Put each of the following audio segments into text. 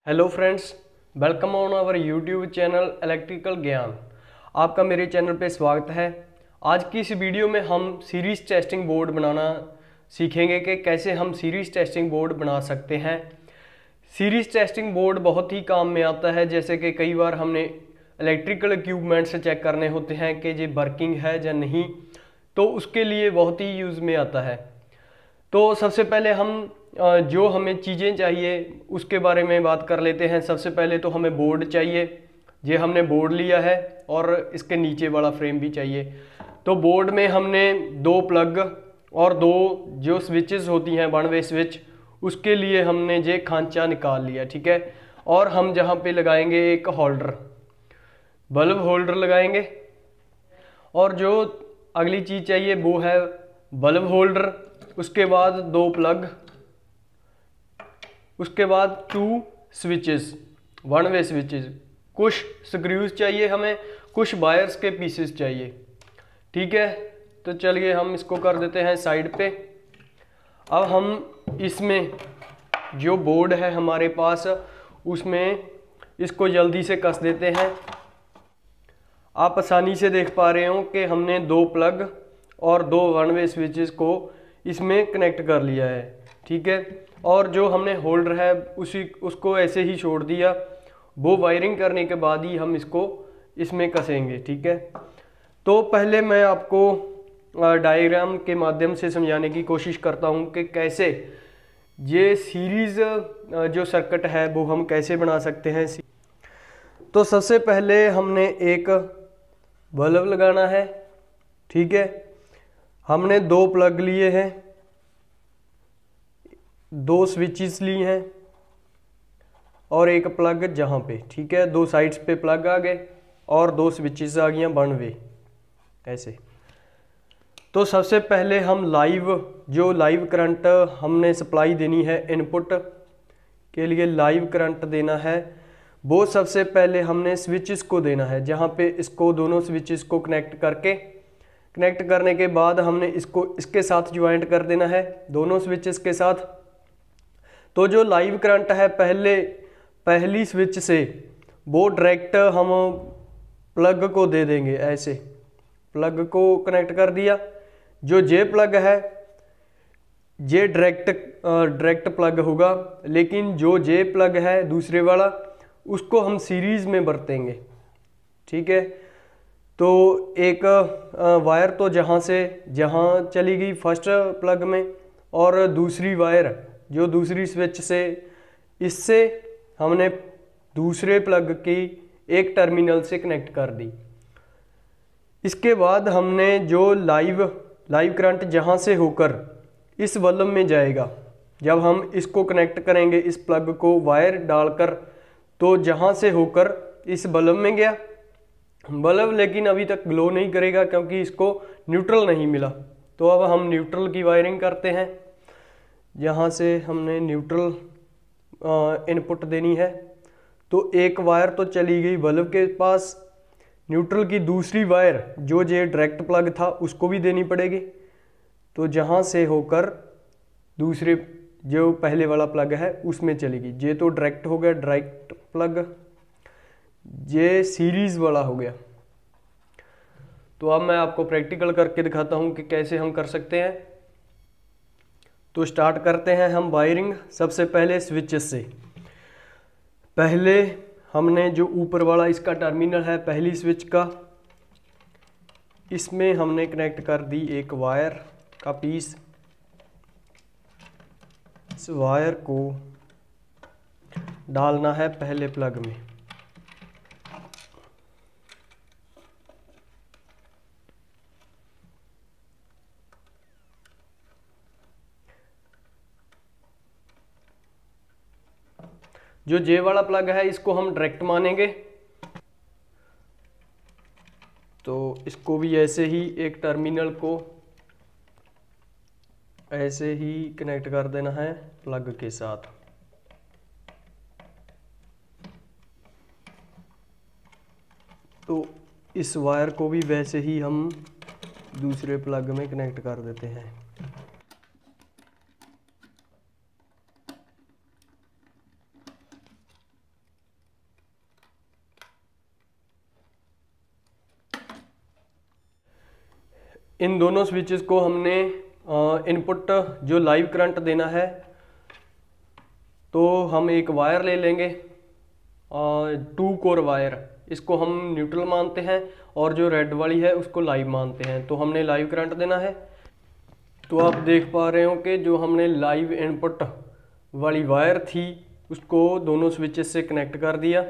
Hello friends, welcome on our YouTube channel electrical Gyan. आपका मेरे channel पे स्वागत है। आज की इस वीडियो में हम सीरीज टेस्टिंग बोर्ड बनाना सीखेंगे कि कैसे हम सीरीज टेस्टिंग बोर्ड बना सकते हैं। सीरीज टेस्टिंग बोर्ड बहुत ही काम में आता है, जैसे कि कई बार हमने इलेक्ट्रिकल इक्विपमेंट से चेक करने होते हैं कि ये वर्किंग है या नहीं, तो उसके लिए बहुत ही यूज़ में आता है। तो सबसे पहले हम जो हमें चीज़ें चाहिए उसके बारे में बात कर लेते हैं। सबसे पहले तो हमें बोर्ड चाहिए, ये हमने बोर्ड लिया है और इसके नीचे वाला फ्रेम भी चाहिए। तो बोर्ड में हमने दो प्लग और दो जो स्विचेस होती हैं वन वे स्विच, उसके लिए हमने ये खांचा निकाल लिया, ठीक है। और हम जहाँ पे लगाएंगे एक होल्डर, बल्ब होल्डर लगाएंगे। और जो अगली चीज़ चाहिए वो है बल्ब होल्डर, उसके बाद दो प्लग, उसके बाद two switches, one way switches, कुछ स्क्रूज चाहिए हमें, कुछ वायर्स के पीसेस चाहिए, ठीक है। तो चलिए हम इसको कर देते हैं साइड पे। अब हम इसमें जो बोर्ड है हमारे पास उसमें इसको जल्दी से कस देते हैं। आप आसानी से देख पा रहे हो कि हमने दो प्लग और दो वन वे स्विचेस को इसमें कनेक्ट कर लिया है, ठीक है। और जो हमने होल्डर है उसको ऐसे ही छोड़ दिया। वो वायरिंग करने के बाद ही हम इसको इसमें कसेंगे, ठीक है। तो पहले मैं आपको डायग्राम के माध्यम से समझाने की कोशिश करता हूँ कि कैसे ये सीरीज जो सर्किट है वो हम कैसे बना सकते हैं। तो सबसे पहले हमने एक बल्ब लगाना है, ठीक है। हमने दो प्लग लिए हैं, दो स्विचेस ली हैं और एक प्लग जहाँ पे, ठीक है। दो साइड्स पे प्लग आ गए और दो स्विचेस आ गई वन वे, ऐसे। तो सबसे पहले हम जो लाइव करंट हमने सप्लाई देनी है, इनपुट के लिए लाइव करंट देना है, वो सबसे पहले हमने स्विचेस को देना है। जहाँ पे इसको दोनों स्विचेस को कनेक्ट करने के बाद हमने इसको इसके साथ ज्वाइंट कर देना है, दोनों स्विचेस के साथ। तो जो लाइव करंट है पहली स्विच से वो डायरेक्ट हम प्लग को दे देंगे, ऐसे प्लग को कनेक्ट कर दिया। जो जे प्लग है ये डायरेक्ट प्लग होगा, लेकिन जो जे प्लग है दूसरे वाला उसको हम सीरीज में बरतेंगे, ठीक है। तो एक वायर तो जहाँ चली गई फर्स्ट प्लग में, और दूसरी वायर जो दूसरी स्विच से इससे हमने दूसरे प्लग की एक टर्मिनल से कनेक्ट कर दी। इसके बाद हमने जो लाइव करंट जहाँ से होकर इस बल्ब में जाएगा, जब हम इसको कनेक्ट करेंगे इस प्लग को वायर डालकर, तो जहाँ से होकर इस बल्ब में गया बल्ब, लेकिन अभी तक ग्लो नहीं करेगा क्योंकि इसको न्यूट्रल नहीं मिला। तो अब हम न्यूट्रल की वायरिंग करते हैं। यहाँ से हमने न्यूट्रल इनपुट देनी है, तो एक वायर तो चली गई बल्ब के पास। न्यूट्रल की दूसरी वायर जो डायरेक्ट प्लग था उसको भी देनी पड़ेगी, तो जहाँ से होकर दूसरे जो पहले वाला प्लग है उसमें चलेगी। ये तो डायरेक्ट हो गया, डायरेक्ट प्लग, ये सीरीज वाला हो गया। तो अब मैं आपको प्रैक्टिकल करके दिखाता हूँ कि कैसे हम कर सकते हैं। तो स्टार्ट करते हैं हम वायरिंग। सबसे पहले स्विचेस से पहले हमने जो ऊपर वाला इसका टर्मिनल है पहली स्विच का, इसमें हमने कनेक्ट कर दी एक वायर का पीस। इस वायर को डालना है पहले प्लग में, जो जे वाला प्लग है इसको हम डायरेक्ट मानेंगे। तो इसको भी ऐसे ही एक टर्मिनल को ऐसे ही कनेक्ट कर देना है प्लग के साथ। तो इस वायर को भी वैसे ही हम दूसरे प्लग में कनेक्ट कर देते हैं। इन दोनों स्विचेस को हमने इनपुट जो लाइव करंट देना है, तो हम एक वायर ले लेंगे, 2 कोर वायर, इसको हम न्यूट्रल मानते हैं और जो रेड वाली है उसको लाइव मानते हैं। तो हमने लाइव करंट देना है। तो आप देख पा रहे हो कि जो हमने लाइव इनपुट वाली वायर थी उसको दोनों स्विचेस से कनेक्ट कर दिया,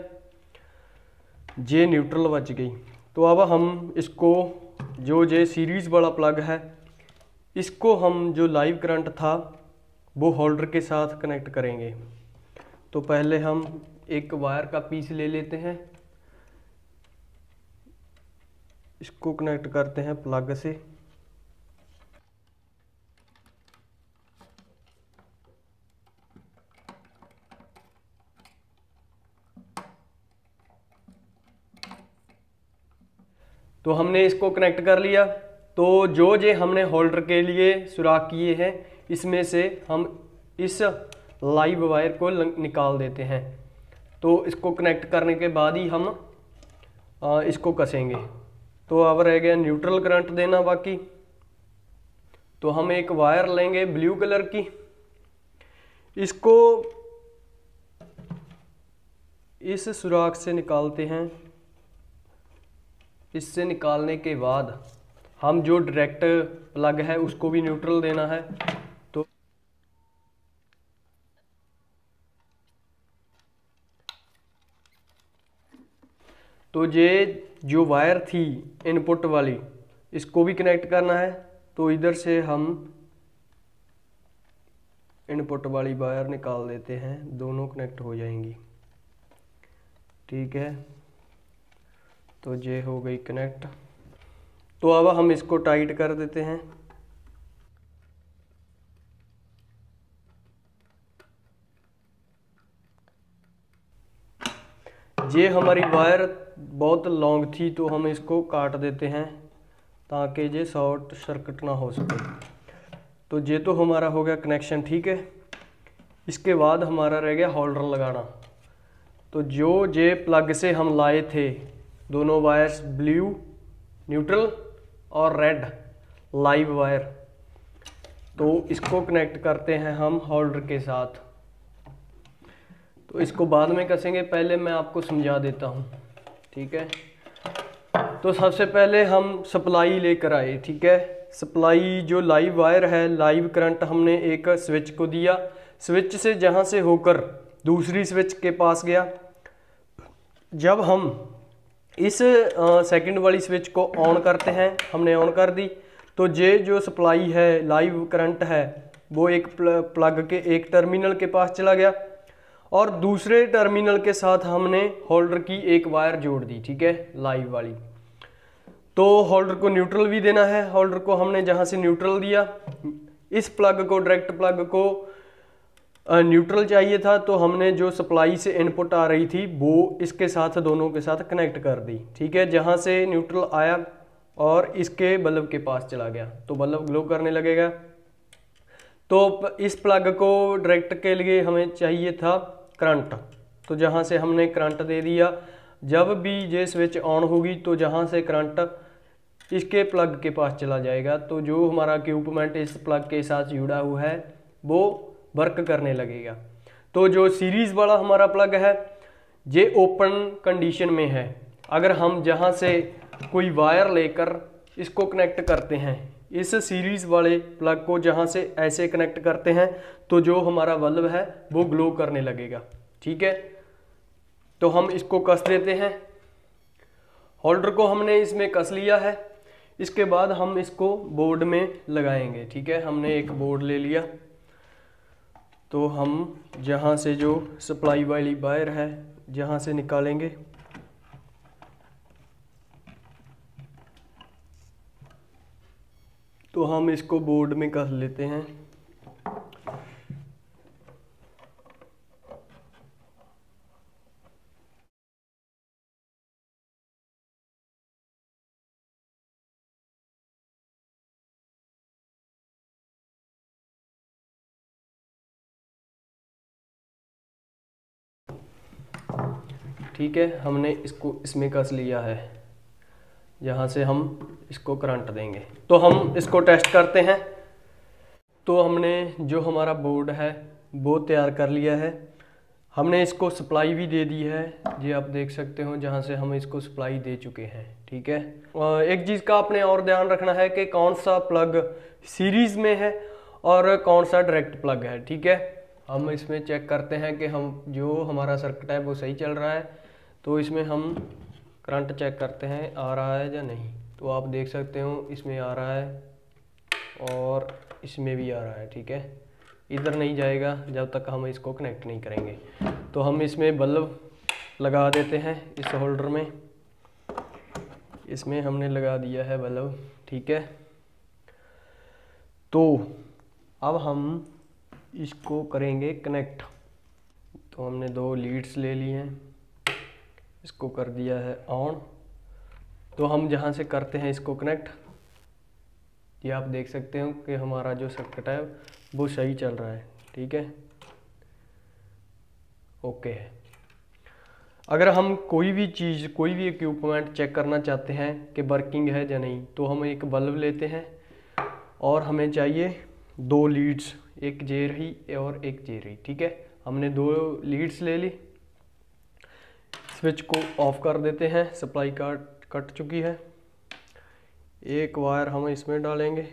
जे न्यूट्रल बच गई। तो अब हम इसको जो जे सीरीज़ वाला प्लग है, इसको हम जो लाइव करंट था वो होल्डर के साथ कनेक्ट करेंगे। तो पहले हम एक वायर का पीस ले लेते हैं, इसको कनेक्ट करते हैं प्लग से। तो हमने इसको कनेक्ट कर लिया। तो जो जे हमने होल्डर के लिए सुराख किए हैं, इसमें से हम इस लाइव वायर को निकाल देते हैं। तो इसको कनेक्ट करने के बाद ही हम इसको कसेंगे। तो अब रह गया न्यूट्रल करंट देना बाकी। तो हम एक वायर लेंगे ब्लू कलर की, इसको इस सुराख से निकालते हैं। इससे निकालने के बाद हम जो डायरेक्ट प्लग है उसको भी न्यूट्रल देना है। तो ये जो वायर थी इनपुट वाली, इसको भी कनेक्ट करना है। तो इधर से हम इनपुट वाली वायर निकाल देते हैं, दोनों कनेक्ट हो जाएंगी। ठीक है, तो ये हो गई कनेक्ट। तो अब हम इसको टाइट कर देते हैं। ये हमारी वायर बहुत लॉन्ग थी तो हम इसको काट देते हैं ताकि ये शॉर्ट सर्किट ना हो सके। तो ये तो हमारा हो गया कनेक्शन। ठीक है, इसके बाद हमारा रह गया होल्डर लगाना। तो जो जे प्लग से हम लाए थे दोनों वायर्स, ब्लू न्यूट्रल और रेड लाइव वायर, तो इसको कनेक्ट करते हैं हम होल्डर के साथ। तो इसको बाद में कसेंगे, पहले मैं आपको समझा देता हूँ। ठीक है, तो सबसे पहले हम सप्लाई लेकर आए। ठीक है, सप्लाई जो लाइव वायर है, लाइव करंट हमने एक स्विच को दिया, स्विच से जहाँ से होकर दूसरी स्विच के पास गया। जब हम इस सेकंड वाली स्विच को ऑन करते हैं, हमने ऑन कर दी, तो ये जो सप्लाई है लाइव करंट है वो एक प्लग के एक टर्मिनल के पास चला गया और दूसरे टर्मिनल के साथ हमने होल्डर की एक वायर जोड़ दी। ठीक है, लाइव वाली। तो होल्डर को न्यूट्रल भी देना है। होल्डर को हमने जहाँ से न्यूट्रल दिया, इस प्लग को, डायरेक्ट प्लग को न्यूट्रल चाहिए था, तो हमने जो सप्लाई से इनपुट आ रही थी वो इसके साथ, दोनों के साथ कनेक्ट कर दी। ठीक है, जहाँ से न्यूट्रल आया और इसके बल्ब के पास चला गया तो बल्ब ग्लो करने लगेगा। तो इस प्लग को डायरेक्ट के लिए हमें चाहिए था करंट, तो जहाँ से हमने करंट दे दिया। जब भी ये स्विच ऑन होगी तो जहाँ से करंट इसके प्लग के पास चला जाएगा, तो जो हमारा इक्विपमेंट इस प्लग के साथ जुड़ा हुआ है वो वर्क करने लगेगा। तो जो सीरीज वाला हमारा प्लग है ये ओपन कंडीशन में है। अगर हम जहाँ से कोई वायर लेकर इसको कनेक्ट करते हैं, इस सीरीज वाले प्लग को जहाँ से ऐसे कनेक्ट करते हैं, तो जो हमारा बल्ब है वो ग्लो करने लगेगा। ठीक है, तो हम इसको कस देते हैं। होल्डर को हमने इसमें कस लिया है। इसके बाद हम इसको बोर्ड में लगाएंगे। ठीक है, हमने एक बोर्ड ले लिया। तो हम जहाँ से जो सप्लाई वाली वायर है जहाँ से निकालेंगे, तो हम इसको बोर्ड में कस लेते हैं। ठीक है, हमने इसको इसमें कस लिया है। जहाँ से हम इसको करंट देंगे। तो हम इसको टेस्ट करते हैं। तो हमने जो हमारा बोर्ड है वो तैयार कर लिया है। हमने इसको सप्लाई भी दे दी है, ये आप देख सकते हो, जहाँ से हम इसको सप्लाई दे चुके हैं। ठीक है, एक चीज़ का आपने और ध्यान रखना है कि कौन सा प्लग सीरीज़ में है और कौन सा डायरेक्ट प्लग है। ठीक है, हम इसमें चेक करते हैं कि हम जो हमारा सर्किट है वो सही चल रहा है। तो इसमें हम करंट चेक करते हैं आ रहा है या नहीं। तो आप देख सकते हो इसमें आ रहा है और इसमें भी आ रहा है। ठीक है, इधर नहीं जाएगा जब तक हम इसको कनेक्ट नहीं करेंगे। तो हम इसमें बल्ब लगा देते हैं इस होल्डर में। इसमें हमने लगा दिया है बल्ब। ठीक है, तो अब हम इसको करेंगे कनेक्ट। तो हमने 2 लीड्स ले ली हैं, इसको कर दिया है ऑन। तो हम जहाँ से करते हैं इसको कनेक्ट, ये आप देख सकते हो कि हमारा जो सर्किट है वो सही चल रहा है। ठीक है, ओके है। अगर हम कोई भी चीज़, कोई भी इक्विपमेंट चेक करना चाहते हैं कि वर्किंग है या नहीं, तो हम एक बल्ब लेते हैं और हमें चाहिए 2 लीड्स, एक जे रही और एक जे रही। ठीक है, हमने 2 लीड्स ले ली। स्विच को ऑफ कर देते हैं, सप्लाई कट चुकी है। एक वायर हम इसमें डालेंगे।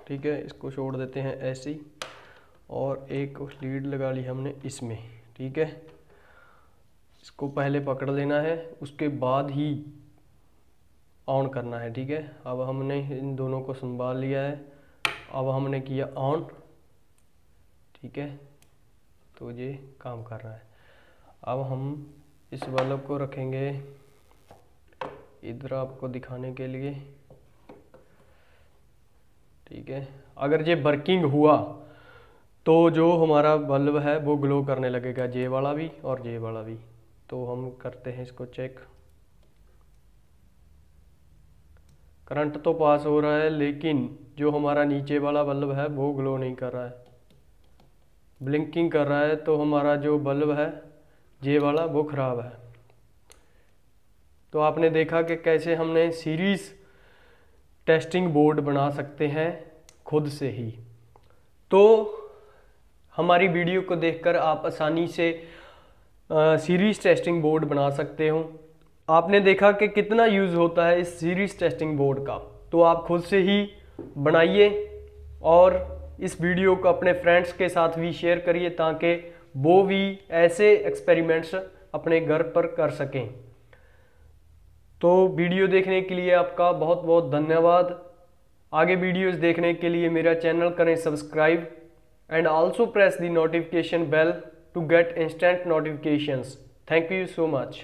ठीक है, इसको छोड़ देते हैं ऐसे ही, और एक लीड लगा ली हमने इसमें। ठीक है, इसको पहले पकड़ लेना है, उसके बाद ही ऑन करना है। ठीक है, अब हमने इन दोनों को संभाल लिया है। अब हमने किया ऑन। ठीक है, तो ये काम कर रहा है। अब हम इस बल्ब को रखेंगे इधर आपको दिखाने के लिए। ठीक है, अगर ये वर्किंग हुआ तो जो हमारा बल्ब है वो ग्लो करने लगेगा, जे वाला भी और जे वाला भी। तो हम करते हैं इसको चेक। करंट तो पास हो रहा है, लेकिन जो हमारा नीचे वाला बल्ब है वो ग्लो नहीं कर रहा है, ब्लिंकिंग कर रहा है। तो हमारा जो बल्ब है जे वाला वो ख़राब है। तो आपने देखा कि कैसे हमने सीरीज़ टेस्टिंग बोर्ड बना सकते हैं खुद से ही। तो हमारी वीडियो को देखकर आप आसानी से सीरीज़ टेस्टिंग बोर्ड बना सकते हो। आपने देखा कि कितना यूज़ होता है इस सीरीज़ टेस्टिंग बोर्ड का। तो आप खुद से ही बनाइए और इस वीडियो को अपने फ्रेंड्स के साथ भी शेयर करिए, ताकि वो भी ऐसे एक्सपेरिमेंट्स अपने घर पर कर सकें। तो वीडियो देखने के लिए आपका बहुत बहुत धन्यवाद। आगे वीडियोस देखने के लिए मेरा चैनल करें subscribe and also press the notification bell to get instant notifications. Thank you so much.